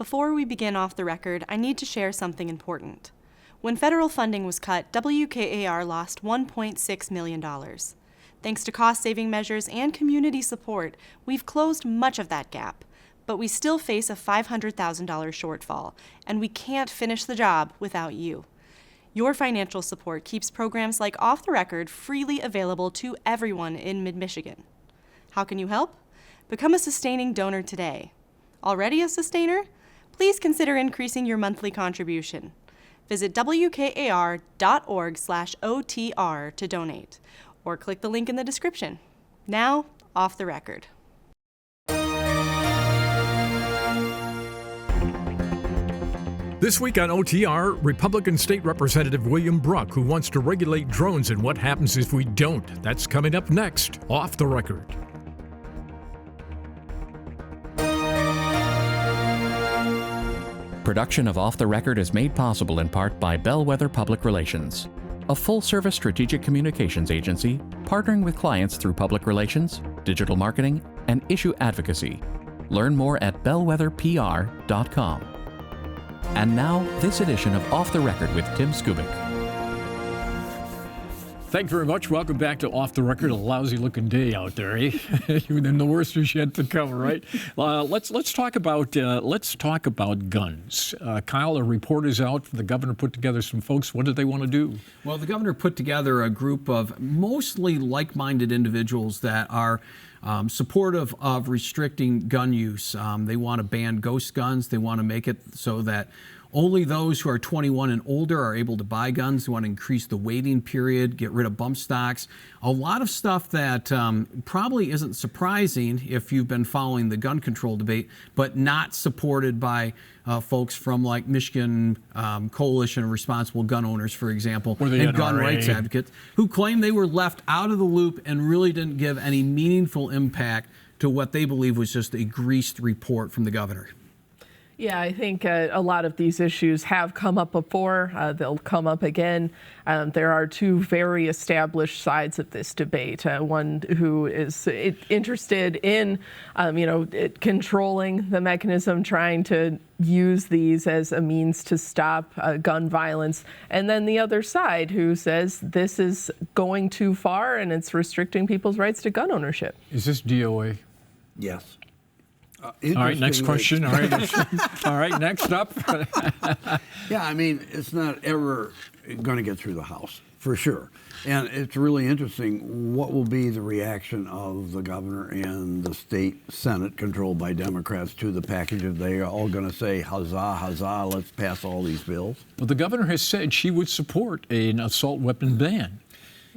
Before we begin off the record, I need to share something important. When federal funding was cut, WKAR lost $1.6 million. Thanks to cost-saving measures and community support, we've closed much of that gap, but we still face a $500,000 shortfall, and we can't finish the job without you. Your financial support keeps programs like Off the Record freely available to everyone in Mid-Michigan. How can you help? Become a sustaining donor today. Already a sustainer? Please consider increasing your monthly contribution. Visit wkar.org/OTR to donate, or click the link in the description. Now, Off the Record. This week on OTR, Republican State Representative William Bruck, who wants to regulate drones and what happens if we don't. That's coming up next, Off the Record. Production of Off the Record is made possible in part by Bellwether Public Relations, a full-service strategic communications agency partnering with clients through public relations, digital marketing, and issue advocacy. Learn more at bellwetherpr.com. And now, this edition of Off the Record with Tim Skubick. Thank you very much. Welcome back to Off the Record. A lousy-looking day out there, eh? And the worst is yet to come, right? Let's talk about guns. Kyle, a report is out. The governor put together some folks. What did they want to do? Well, the governor put together a group of mostly like-minded individuals that are supportive of restricting gun use. They want to ban ghost guns. They want to make it so that only those who are 21 and older are able to buy guns. They want to increase the waiting period, get rid of bump stocks. A lot of stuff that probably isn't surprising if you've been following the gun control debate, but not supported by folks from like Michigan Coalition of Responsible Gun Owners, for example, and gun rights advocates, who claim they were left out of the loop and really didn't give any meaningful impact to what they believe was just a greased report from the governor. Yeah, I think a lot of these issues have come up before. They'll come up again. There are two very established sides of this debate. One who is interested in, controlling the mechanism, trying to use these as a means to stop gun violence. And then the other side who says this is going too far and it's restricting people's rights to gun ownership. Is this DOA? Yes. All right, next question. All right, all right, next up. Yeah, I mean, it's not ever going to get through the House, for sure. And it's really interesting, what will be the reaction of the governor and the state Senate, controlled by Democrats, to the package? Are they all going to say, huzzah, huzzah, let's pass all these bills? Well, the governor has said she would support an assault weapon ban.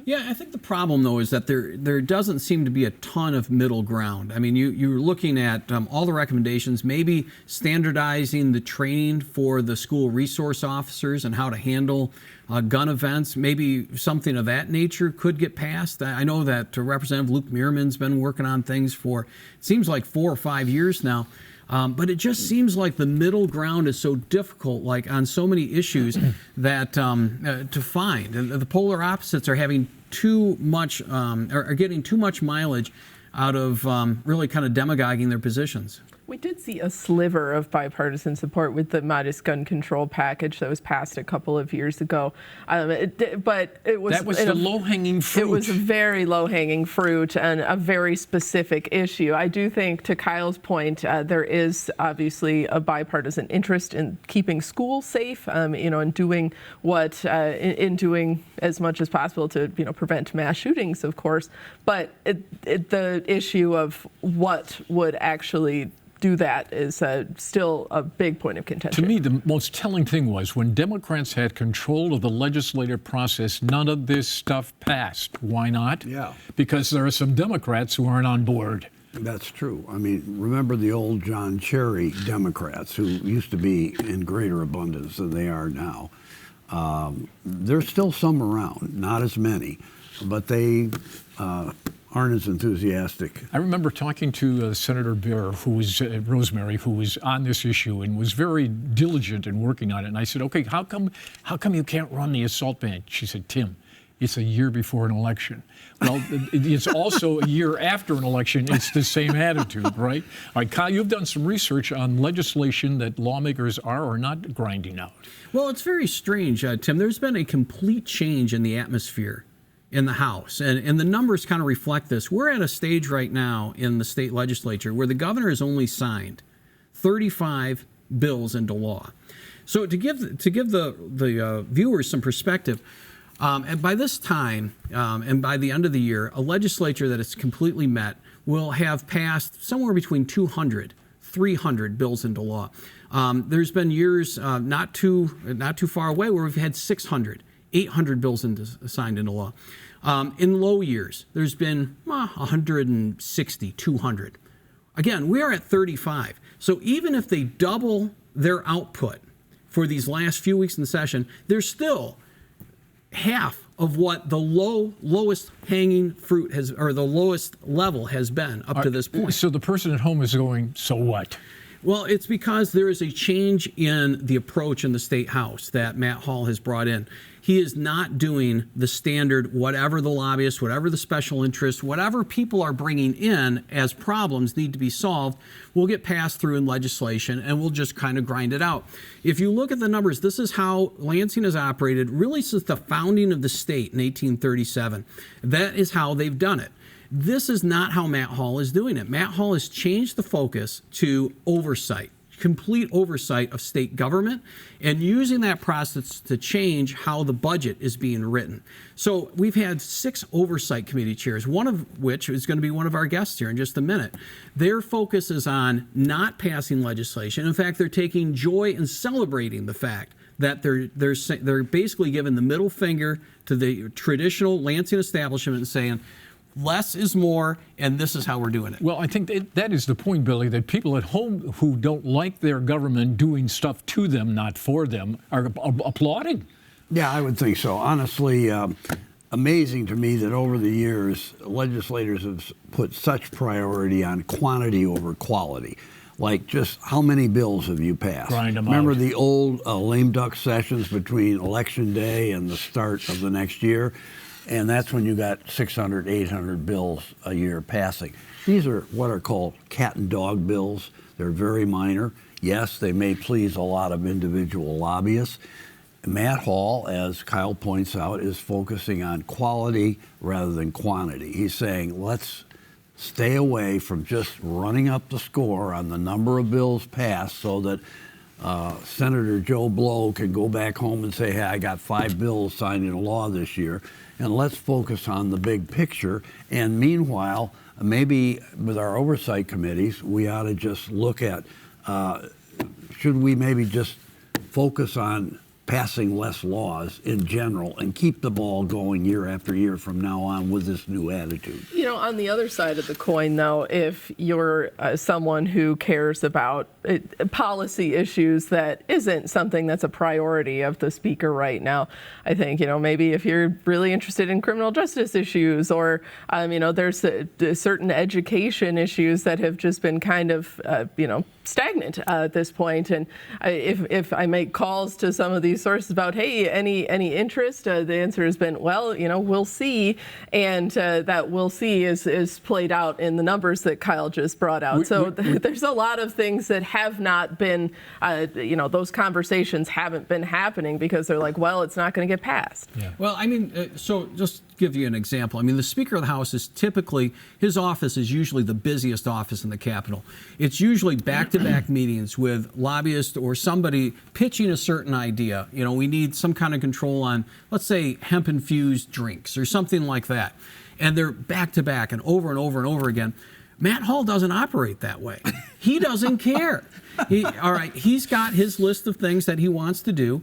Yeah, I think the problem, though, is that there doesn't seem to be a ton of middle ground. I mean, you're looking at all the recommendations, maybe standardizing the training for the school resource officers and how to handle gun events. Maybe something of that nature could get passed. I know that Representative Luke Meerman's been working on things for, it seems like 4 or 5 years now. But it just seems like the middle ground is so difficult, like on so many issues, that to find. And the polar opposites are having too much, are getting too much mileage out of really kind of demagoguing their positions. We did see a sliver of bipartisan support with the modest gun control package that was passed a couple of years ago. But it was... That was the low-hanging fruit. It was a very low-hanging fruit and a very specific issue. I do think, to Kyle's point, there is obviously a bipartisan interest in keeping schools safe, and doing what, in doing as much as possible to, prevent mass shootings, of course. But the issue of what would actually do that is still a big point of contention. To me, the most telling thing was when Democrats had control of the legislative process, none of this stuff passed. Why not? Yeah. Because there are some Democrats who aren't on board. That's true. I mean, remember the old John Cherry Democrats, who used to be in greater abundance than they are now. There's still some around, not as many, but they aren't as enthusiastic. I remember talking to Senator Bear, Rosemary, who was on this issue and was very diligent in working on it. And I said, okay, how come you can't run the assault ban? She said, Tim, it's a year before an election. Well, it's also a year after an election. It's the same attitude, right? All right, Kyle, you've done some research on legislation that lawmakers are or not grinding out. Well, it's very strange, Tim. There's been a complete change in the atmosphere in the House, and the numbers kind of reflect this. We're at a stage right now in the state legislature where the governor has only signed 35 bills into law. So to give the viewers some perspective, and by this time, and by the end of the year, a legislature that is completely met will have passed somewhere between 200, 300 bills into law. There's been years not too far away where we've had 600, 800 bills signed into law. In low years, there's been 160, 200. Again, we are at 35. So even if they double their output for these last few weeks in the session, there's still half of what the lowest hanging fruit has, or the lowest level has been up to this point. So the person at home is going, so what? Well, it's because there is a change in the approach in the State House that Matt Hall has brought in. He is not doing the standard, whatever the lobbyists, whatever the special interests, whatever people are bringing in as problems need to be solved, will get passed through in legislation, and we'll just kind of grind it out. If you look at the numbers, this is how Lansing has operated really since the founding of the state in 1837. That is how they've done it. This is not how Matt Hall is doing it. Matt Hall has changed the focus to oversight, complete oversight of state government, and using that process to change how the budget is being written. So we've had 6 oversight committee chairs, one of which is going to be one of our guests here in just a minute. Their focus is on not passing legislation. In fact, they're taking joy in celebrating the fact that they're basically giving the middle finger to the traditional Lansing establishment and saying, less is more, and this is how we're doing it. Well, I think that is the point, Billy, that people at home who don't like their government doing stuff to them, not for them, are applauding. Yeah, I would think so. Honestly, amazing to me that over the years, legislators have put such priority on quantity over quality. Like, just how many bills have you passed? Grind them Remember out. the old lame duck sessions between Election Day and the start of the next year? And that's when you got 600, 800 bills a year passing. These are what are called cat and dog bills. They're very minor. Yes, they may please a lot of individual lobbyists. Matt Hall, as Kyle points out, is focusing on quality rather than quantity. He's saying, let's stay away from just running up the score on the number of bills passed so that Senator Joe Blow can go back home and say, hey, I got 5 bills signed into law this year. And let's focus on the big picture. And meanwhile, maybe with our oversight committees, we ought to just look at, should we maybe just focus on passing less laws in general and keep the ball going year after year from now on with this new attitude? You know, on the other side of the coin, though, if you're someone who cares about policy issues that isn't something that's a priority of the speaker right now, I think, you know, maybe if you're really interested in criminal justice issues or, you know, there's certain education issues that have just been kind of, you know, stagnant at this point. And if I make calls to some of these sources about, hey, any interest, the answer has been, well, you know, we'll see. And that we'll see is played out in the numbers that Kyle just brought out. So there's a lot of things that have not been, you know, those conversations haven't been happening because they're like, well, it's not going to get passed. Yeah. Well, I mean, so just give you an example. I mean, the Speaker of the House is typically, his office is usually the busiest office in the Capitol. It's usually back-to-back meetings with lobbyists or somebody pitching a certain idea. You know, we need some kind of control on, let's say, hemp-infused drinks or something like that. And they're back-to-back and over and over and over again. Matt Hall doesn't operate that way. He doesn't care. All right, he's got his list of things that he wants to do.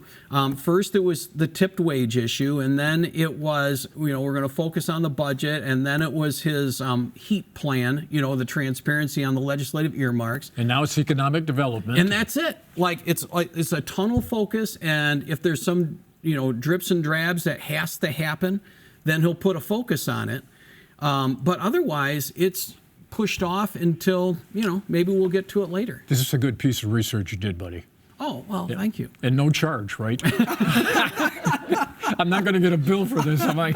First, it was the tipped wage issue, and then it was, you know, we're going to focus on the budget, and then it was his heat plan, you know, the transparency on the legislative earmarks. And now it's economic development. And that's it. It's a tunnel focus, and if there's some, you know, drips and drabs that has to happen, then he'll put a focus on it. But otherwise, it's pushed off until, you know, maybe we'll get to it later. This is a good piece of research you did, buddy. Oh, well, thank you. And no charge, right? I'm not going to get a bill for this, am I?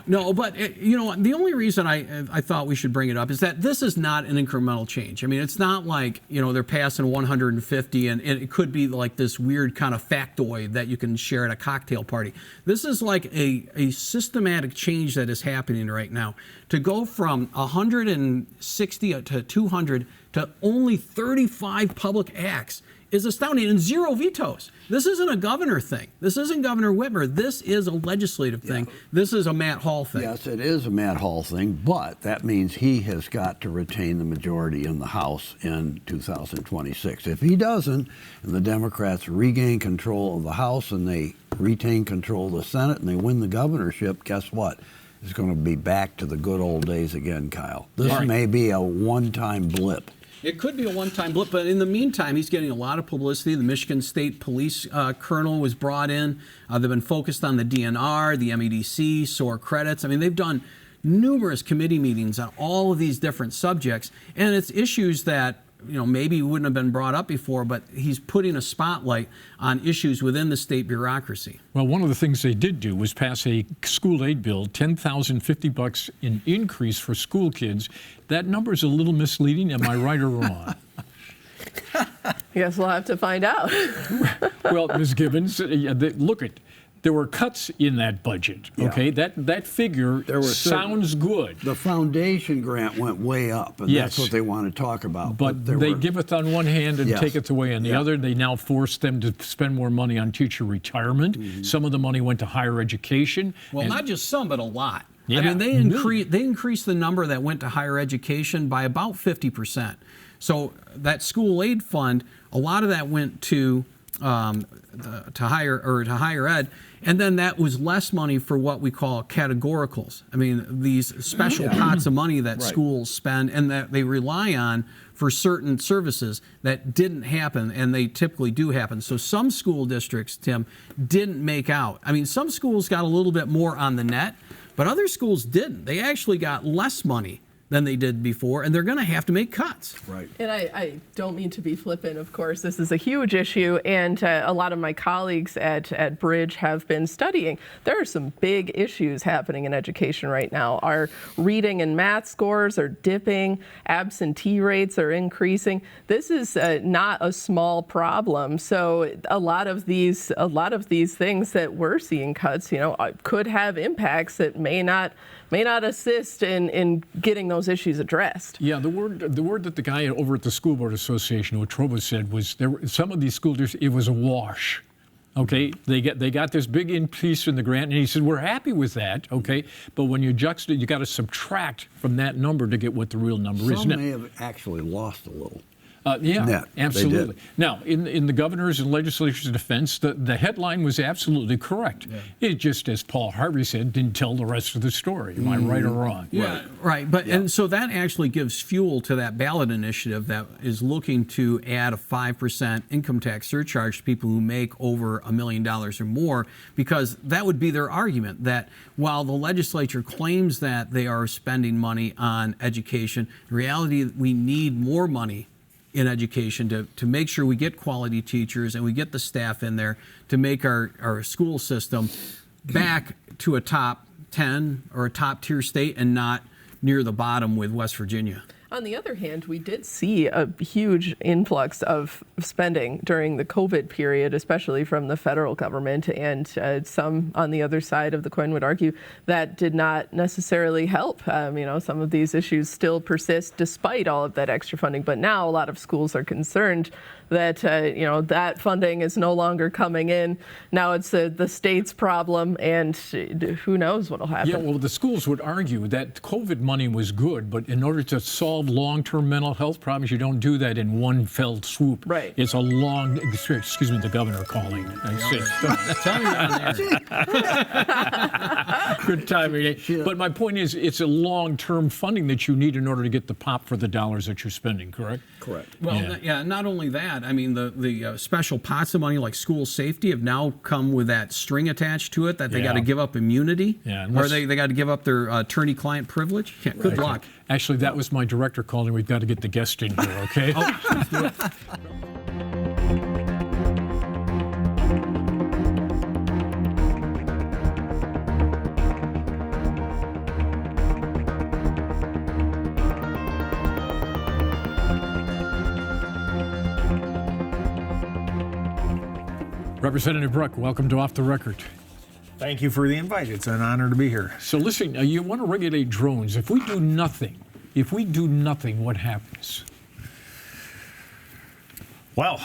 No, but the only reason I thought we should bring it up is that this is not an incremental change. I mean, it's not like, they're passing 150 and it could be like this weird kind of factoid that you can share at a cocktail party. This is like a systematic change that is happening right now. To go from 160 to 200 to only 35 public acts is astounding, and 0 vetoes. This isn't a governor thing. This isn't Governor Whitmer. This is a legislative thing. This is a Matt Hall thing. Yes, it is a Matt Hall thing, but that means he has got to retain the majority in the House in 2026. If he doesn't, and the Democrats regain control of the House and they retain control of the Senate and they win the governorship, guess what? It's going to be back to the good old days again, Kyle. This may be a one-time blip. It could be a one-time blip, but in the meantime, he's getting a lot of publicity. The Michigan State Police colonel was brought in. They've been focused on the DNR, the MEDC, SOAR credits. I mean, they've done numerous committee meetings on all of these different subjects, and it's issues that maybe wouldn't have been brought up before, but he's putting a spotlight on issues within the state bureaucracy. Well, one of the things they did do was pass a school aid bill, $10,050 in increase for school kids. That number is a little misleading. Am I right or wrong? Yes, we'll have to find out. Well, Ms. Gibbons, look at. There were cuts in that budget, okay? That figure sounds good. The foundation grant went way up, and that's what they want to talk about. But they giveth on one hand and taketh away on the other. They now force them to spend more money on teacher retirement. Mm-hmm. Some of the money went to higher education. Well, not just some, but a lot. Yeah, I mean, they increased the number that went to higher education by about 50%. So that school aid fund, a lot of that went to higher ed, and then that was less money for what we call categoricals. I mean, these special pots of money that schools spend and that they rely on for certain services that didn't happen, and they typically do happen. So some school districts, Tim, didn't make out. I mean, some schools got a little bit more on the net, but other schools didn't. They actually got less money than they did before, and they're going to have to make cuts. Right. And I don't mean to be flippant, of course. This is a huge issue, and a lot of my colleagues at Bridge have been studying. There are some big issues happening in education right now. Our reading and math scores are dipping. Absentee rates are increasing. This is not a small problem. So a lot of these things that we're seeing cuts, could have impacts that may not assist in getting those issues addressed. Yeah, the word that the guy over at the School Board Association, Otroba, said was some of these school districts, it was a wash. Okay, they got this big increase in the grant, and he said we're happy with that. Okay, but when you juxtapose, you got to subtract from that number to get what the real number is. Some may have actually lost a little. Yeah, absolutely. Now, in the governor's and legislature's defense, the headline was absolutely correct. Yeah. It just, as Paul Harvey said, didn't tell the rest of the story. Am I right or wrong? Yeah, right. But and so that actually gives fuel to that ballot initiative that is looking to add a 5% income tax surcharge to people who make over $1 million or more, because that would be their argument that while the legislature claims that they are spending money on education, in reality, we need more money in education to make sure we get quality teachers and we get the staff in there to make our school system back to a top 10 or a top tier state and not near the bottom with West Virginia. On the other hand, we did see a huge influx of spending during the COVID period, especially from the federal government, and some on the other side of the coin would argue that did not necessarily help. Some of these issues still persist despite all of that extra funding, but now a lot of schools are concerned that that funding is no longer coming in. Now it's the state's problem, and who knows what will happen. Yeah, well, the schools would argue that COVID money was good, but in order to solve long-term mental health problems, you don't do that in one fell swoop. Right. It's a long, excuse me, the governor calling. Good timing. But my point is, it's a long-term funding that you need in order to get the pop for the dollars that you're spending, correct? Correct. Well, not only that, I mean, the special pots of money like school safety have now come with that string attached to it that they got to give up immunity, or they got to give up their attorney-client privilege. Yeah, good luck. Actually, that was my director calling. We've got to get the guest in here, okay? Let's do it. Representative Bruck, welcome to Off the Record. Thank you for the invite. It's an honor to be here. So listen, you want to regulate drones. If we do nothing, what happens? Well,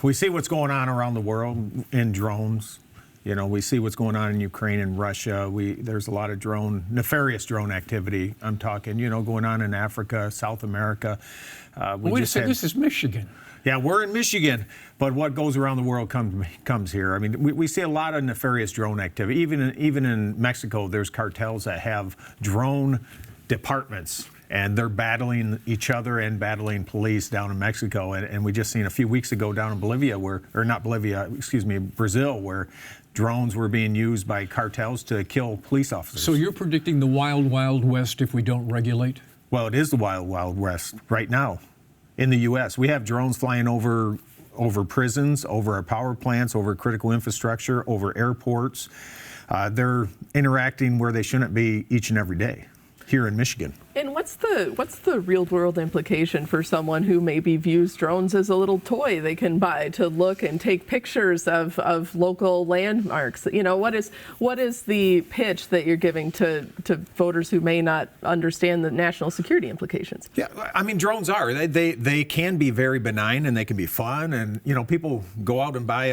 we see what's going on around the world in drones. You know, we see what's going on in Ukraine and Russia. There's a lot of nefarious drone activity. I'm talking, going on in Africa, South America. Wait a second, this is Michigan. Yeah, we're in Michigan, but what goes around the world comes here. I mean, we see a lot of nefarious drone activity. Even in Mexico, there's cartels that have drone departments, and they're battling each other and battling police down in Mexico. And we just seen a few weeks ago down in Brazil, where drones were being used by cartels to kill police officers. So you're predicting the wild, wild west if we don't regulate? Well, it is the wild, wild west right now. In the U.S., we have drones flying over prisons, over our power plants, over critical infrastructure, over airports. They're interacting where they shouldn't be each and every day here in Michigan. And what's the real world implication for someone who maybe views drones as a little toy they can buy to look and take pictures of local landmarks? What is the pitch that you're giving to voters who may not understand the national security implications? Yeah, I mean, drones they can be very benign and they can be fun, and people go out and buy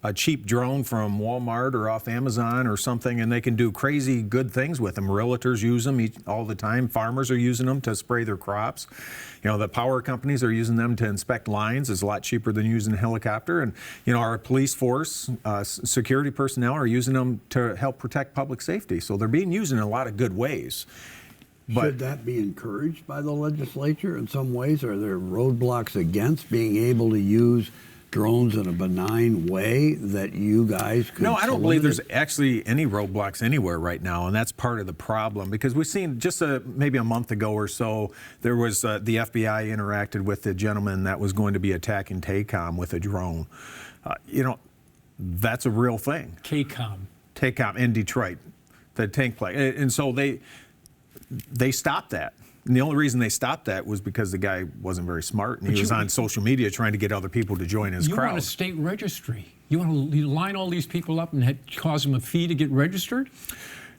a cheap drone from Walmart or off Amazon or something, and they can do crazy good things with them. Realtors use them all the time. Farmers are using them to spray their crops. The power companies are using them to inspect lines. It's a lot cheaper than using a helicopter. And, our police force, security personnel are using them to help protect public safety. So they're being used in a lot of good ways. Should that be encouraged by the legislature in some ways? Are there roadblocks against being able to use drones in a benign way that you guys could? No, I don't believe there's actually any roadblocks anywhere right now, and that's part of the problem, because we've seen just maybe a month ago or so, there was the FBI interacted with the gentleman that was going to be attacking TACOM with a drone. That's a real thing. TACOM in Detroit, the tank play, and so they stopped that. And the only reason they stopped that was because the guy wasn't very smart, and he was on social media trying to get other people to join his crowd. You want a state registry. You want to line all these people up and cause them a fee to get registered?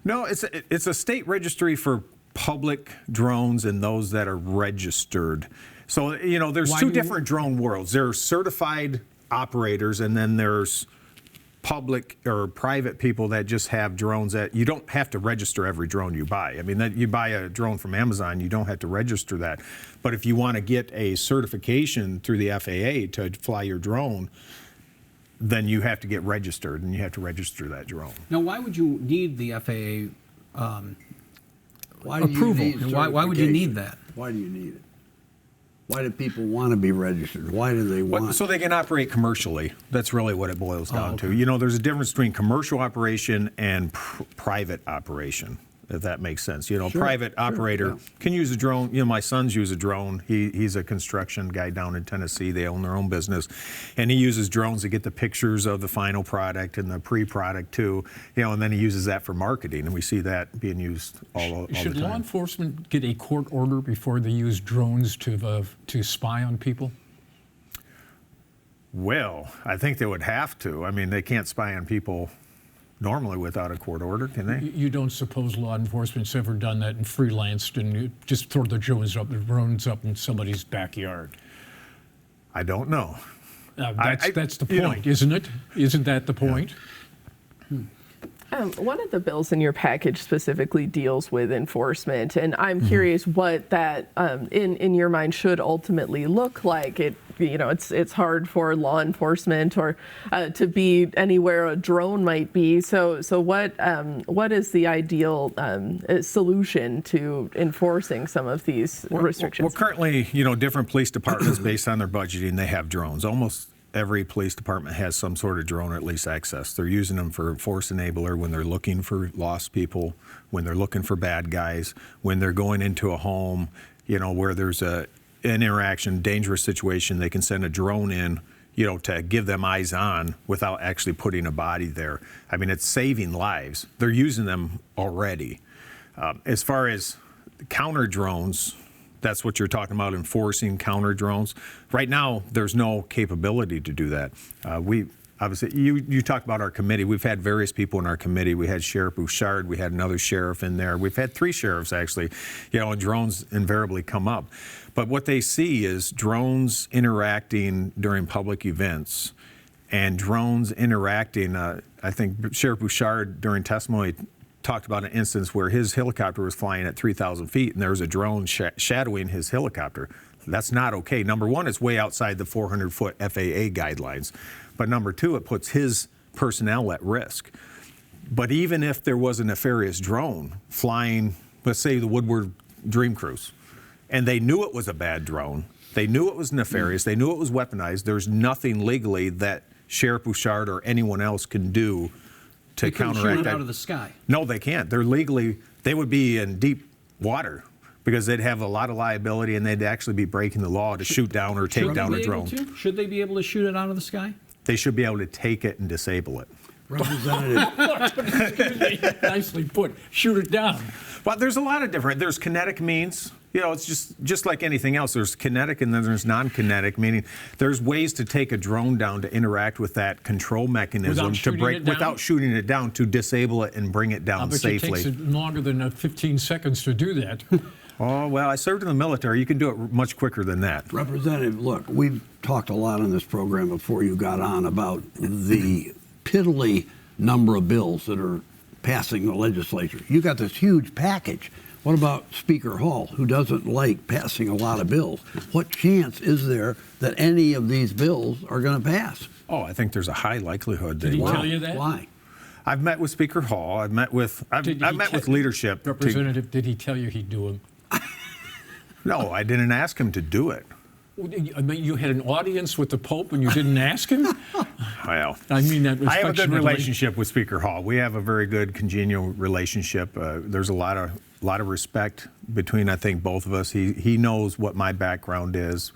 No, it's a state registry for public drones and those that are registered. So, there's two different drone worlds. There's certified operators, and then there's public or private people that just have drones that you don't have to register every drone you buy. I mean, that you buy a drone from Amazon, you don't have to register that. But if you want to get a certification through the FAA to fly your drone, then you have to get registered, and you have to register that drone. Now, why would you need the FAA approval? Why would you need that? Why do you need it? Why do people want to be registered? Why do they want? So they can operate commercially. That's really what it boils down to. There's a difference between commercial operation and private operation, if that makes sense. Private operator can use a drone. My sons use a drone. He's a construction guy down in Tennessee. They own their own business, and he uses drones to get the pictures of the final product and the pre-product too. And then he uses that for marketing, and we see that being used all the time. Should law enforcement get a court order before they use drones to spy on people? Well, I think they would have to. I mean, they can't spy on people normally without a court order, can they? You don't suppose law enforcement's ever done that and freelanced and just throw the drones up in somebody's backyard? I don't know. That's the point, isn't it? Isn't that the point? One of the bills in your package specifically deals with enforcement, and I'm curious what that, in your mind, should ultimately look like. It's hard for law enforcement or to be anywhere a drone might be. So what is the ideal solution to enforcing some of these restrictions? Well, currently, different police departments, based on their budgeting, they have drones. Almost every police department has some sort of drone, or at least access. They're using them for force enabler when they're looking for lost people, when they're looking for bad guys, when they're going into a home, where there's an interaction, dangerous situation. They can send a drone in, to give them eyes on without actually putting a body there. I mean, it's saving lives. They're using them already. As far as counter drones, that's what you're talking about, enforcing counter drones. Right now, there's no capability to do that. obviously, you talked about our committee. We've had various people in our committee. We had Sheriff Bouchard. We had another sheriff in there. We've had 3 sheriffs, actually. And drones invariably come up. But what they see is drones interacting during public events and drones interacting. I think Sheriff Bouchard, during testimony, talked about an instance where his helicopter was flying at 3,000 feet and there was a drone shadowing his helicopter. That's not okay. Number one, it's way outside the 400-foot FAA guidelines. But number 2, it puts his personnel at risk. But even if there was a nefarious drone flying, let's say the Woodward Dream Cruise, and they knew it was a bad drone, they knew it was nefarious, they knew it was weaponized, there's nothing legally that Sheriff Bouchard or anyone else can do to counteract shoot that. it out of the sky. No, they can't. They would be in deep water because they'd have a lot of liability and they'd actually be breaking the law to shoot down or take down a drone. Should they be able to shoot it out of the sky? They should be able to take it and disable it. Representative. Excuse me. Nicely put. Shoot it down. Well, there's a lot of different. There's kinetic means. It's just like anything else. There's kinetic and then there's non-kinetic, meaning there's ways to take a drone down to interact with that control mechanism without shooting it down to disable it and bring it down safely. It takes longer than 15 seconds to do that. Oh, well, I served in the military. You can do it much quicker than that. Representative, look, we've talked a lot on this program before you got on about the piddly number of bills that are passing the legislature. You got this huge package. What about Speaker Hall, who doesn't like passing a lot of bills? What chance is there that any of these bills are going to pass? Oh, I think there's a high likelihood that Did he tell you that? Why? I've met with Speaker Hall. I've met with leadership. Representative, did he tell you he'd do them? No, I didn't ask him to do it. I mean, you had an audience with the Pope and you didn't ask him? Well, I mean that I have a good affectionately. relationship with Speaker Hall. We have a very good congenial relationship. There's a lot of respect between, I think, both of us. He knows what my background is.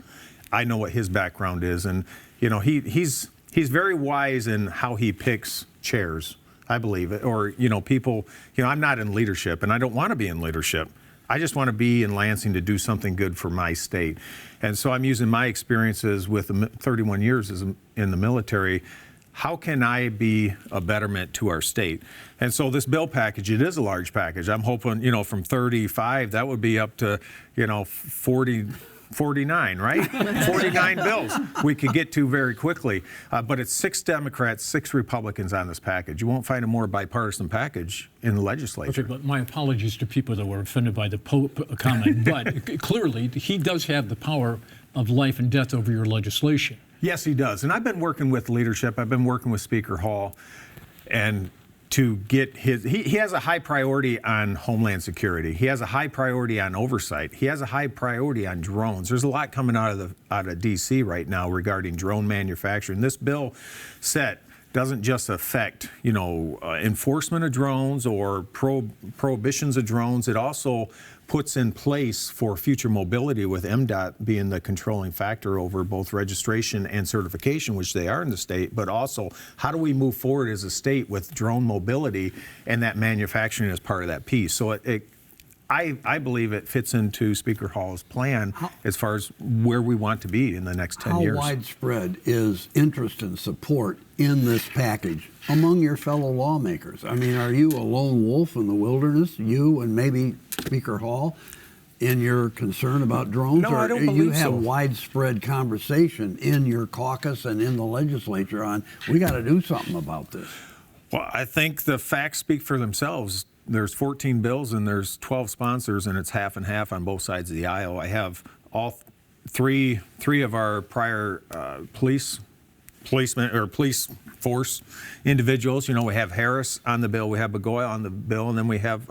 I know what his background is, and he's very wise in how he picks chairs. I believe it, or people. I'm not in leadership, and I don't want to be in leadership. I just want to be in Lansing to do something good for my state. And so I'm using my experiences with 31 years in the military. How can I be a betterment to our state? And so this bill package, it is a large package. I'm hoping, from 35, that would be up to, 49, right? 49 bills we could get to very quickly. But it's 6 Democrats, 6 Republicans on this package. You won't find a more bipartisan package in the legislature. Okay, but my apologies to people that were offended by the Pope comment. But clearly, he does have the power of life and death over your legislation. Yes, he does. And I've been working with leadership. I've been working with Speaker Hall, and to get he has a high priority on Homeland Security. He has a high priority on oversight. He has a high priority on drones. There's a lot coming out of D.C. right now regarding drone manufacturing. This bill set doesn't just affect, enforcement of drones or prohibitions of drones. It also puts in place for future mobility, with MDOT being the controlling factor over both registration and certification, which they are in the state, but also how do we move forward as a state with drone mobility, and that manufacturing is part of that piece. So I believe it fits into Speaker Hall's plan as far as where we want to be in the next 10 years. How widespread is interest and support in this package among your fellow lawmakers? I mean, are you a lone wolf in the wilderness, you and maybe Speaker Hall, in your concern about drones? No, I don't believe you have so. widespread conversation in your caucus and in the legislature on, we got to do something about this? Well, I think the facts speak for themselves. There's 14 bills and there's 12 sponsors, and it's half and half on both sides of the aisle. I have all three of our prior police force individuals. We have Harris on the bill, we have Begoya on the bill, and then we have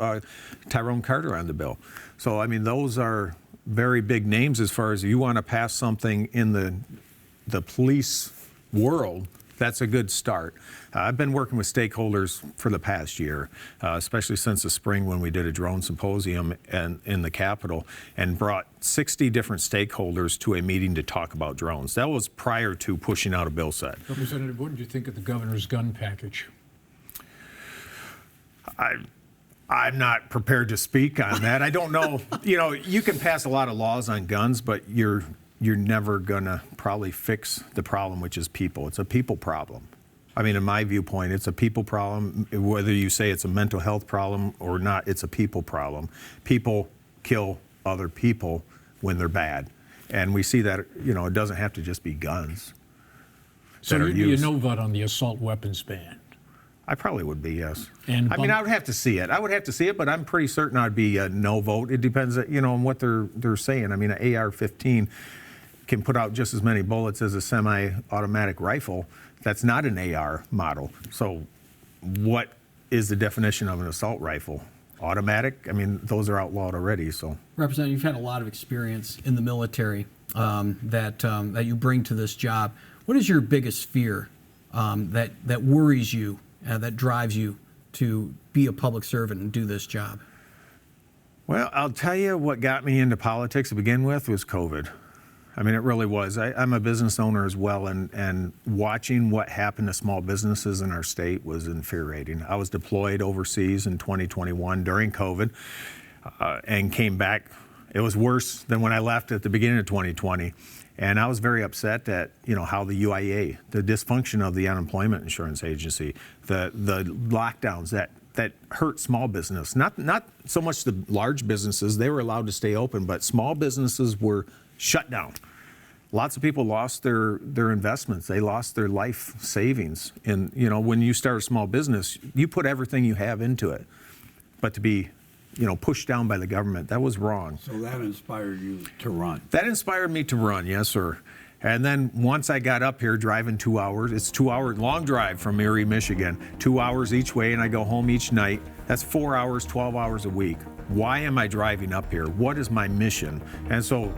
Tyrone Carter on the bill. So, I mean, those are very big names as far as you want to pass something in the police world. That's a good start. I've been working with stakeholders for the past year, especially since the spring when we did a drone symposium in the Capitol and brought 60 different stakeholders to a meeting to talk about drones. That was prior to pushing out a bill set. Representative, what did you think of the governor's gun package? I'm not prepared to speak on that. I don't know. You can pass a lot of laws on guns, but you're never going to probably fix the problem, which is people. It's a people problem. I mean, in my viewpoint, it's a people problem. Whether you say it's a mental health problem or not, it's a people problem. People kill other people when they're bad. And we see that, it doesn't have to just be guns. So you'd be a no vote on the assault weapons ban? I probably would be, yes. And I mean, I would have to see it. But I'm pretty certain I'd be a no vote. It depends, on what they're saying. I mean, an AR-15 can put out just as many bullets as a semi-automatic rifle. That's not an AR model. So what is the definition of an assault rifle? Automatic? I mean, those are outlawed already. So, Representative, you've had a lot of experience in the military that you bring to this job. What is your biggest fear that worries you, that drives you to be a public servant and do this job? Well, I'll tell you what got me into politics to begin with was COVID. I mean, it really was. I'm a business owner as well, and watching what happened to small businesses in our state was infuriating. I was deployed overseas in 2021 during COVID and came back. It was worse than when I left at the beginning of 2020. And I was very upset at, how the UIA, the dysfunction of the unemployment insurance agency, the lockdowns that hurt small business. Not so much the large businesses, they were allowed to stay open, but small businesses were shut down. Lots of people lost their investments. They lost their life savings. And, when you start a small business, you put everything you have into it. But to be, pushed down by the government, that was wrong. So that inspired you to run? That inspired me to run, yes, sir. And then once I got up here driving 2 hours, it's 2 hour long drive from Erie, Michigan, 2 hours each way, and I go home each night. That's 4 hours, 12 hours a week. Why am I driving up here? What is my mission? And so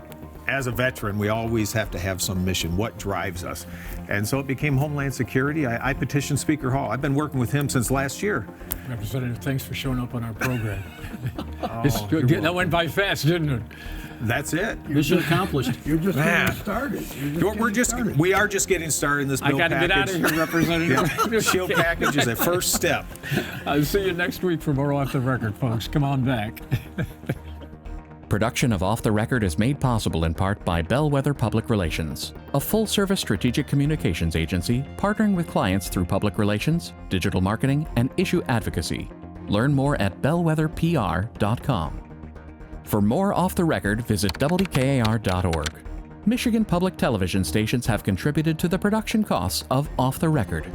as a veteran, we always have to have some mission. What drives us? And so it became Homeland Security. I petitioned Speaker Hall. I've been working with him since last year. Representative, thanks for showing up on our program. That went by fast, didn't it? That's it. Mission accomplished. You're just getting started. We are just getting started in this bill I got to get out of here, Representative. Yeah. Shield package is a first step. I'll see you next week for more Off the Record, folks. Come on back. Production of Off the Record is made possible in part by Bellwether Public Relations, a full-service strategic communications agency partnering with clients through public relations, digital marketing, and issue advocacy. Learn more at bellwetherpr.com. For more Off the Record, visit WKAR.org. Michigan public television stations have contributed to the production costs of Off the Record.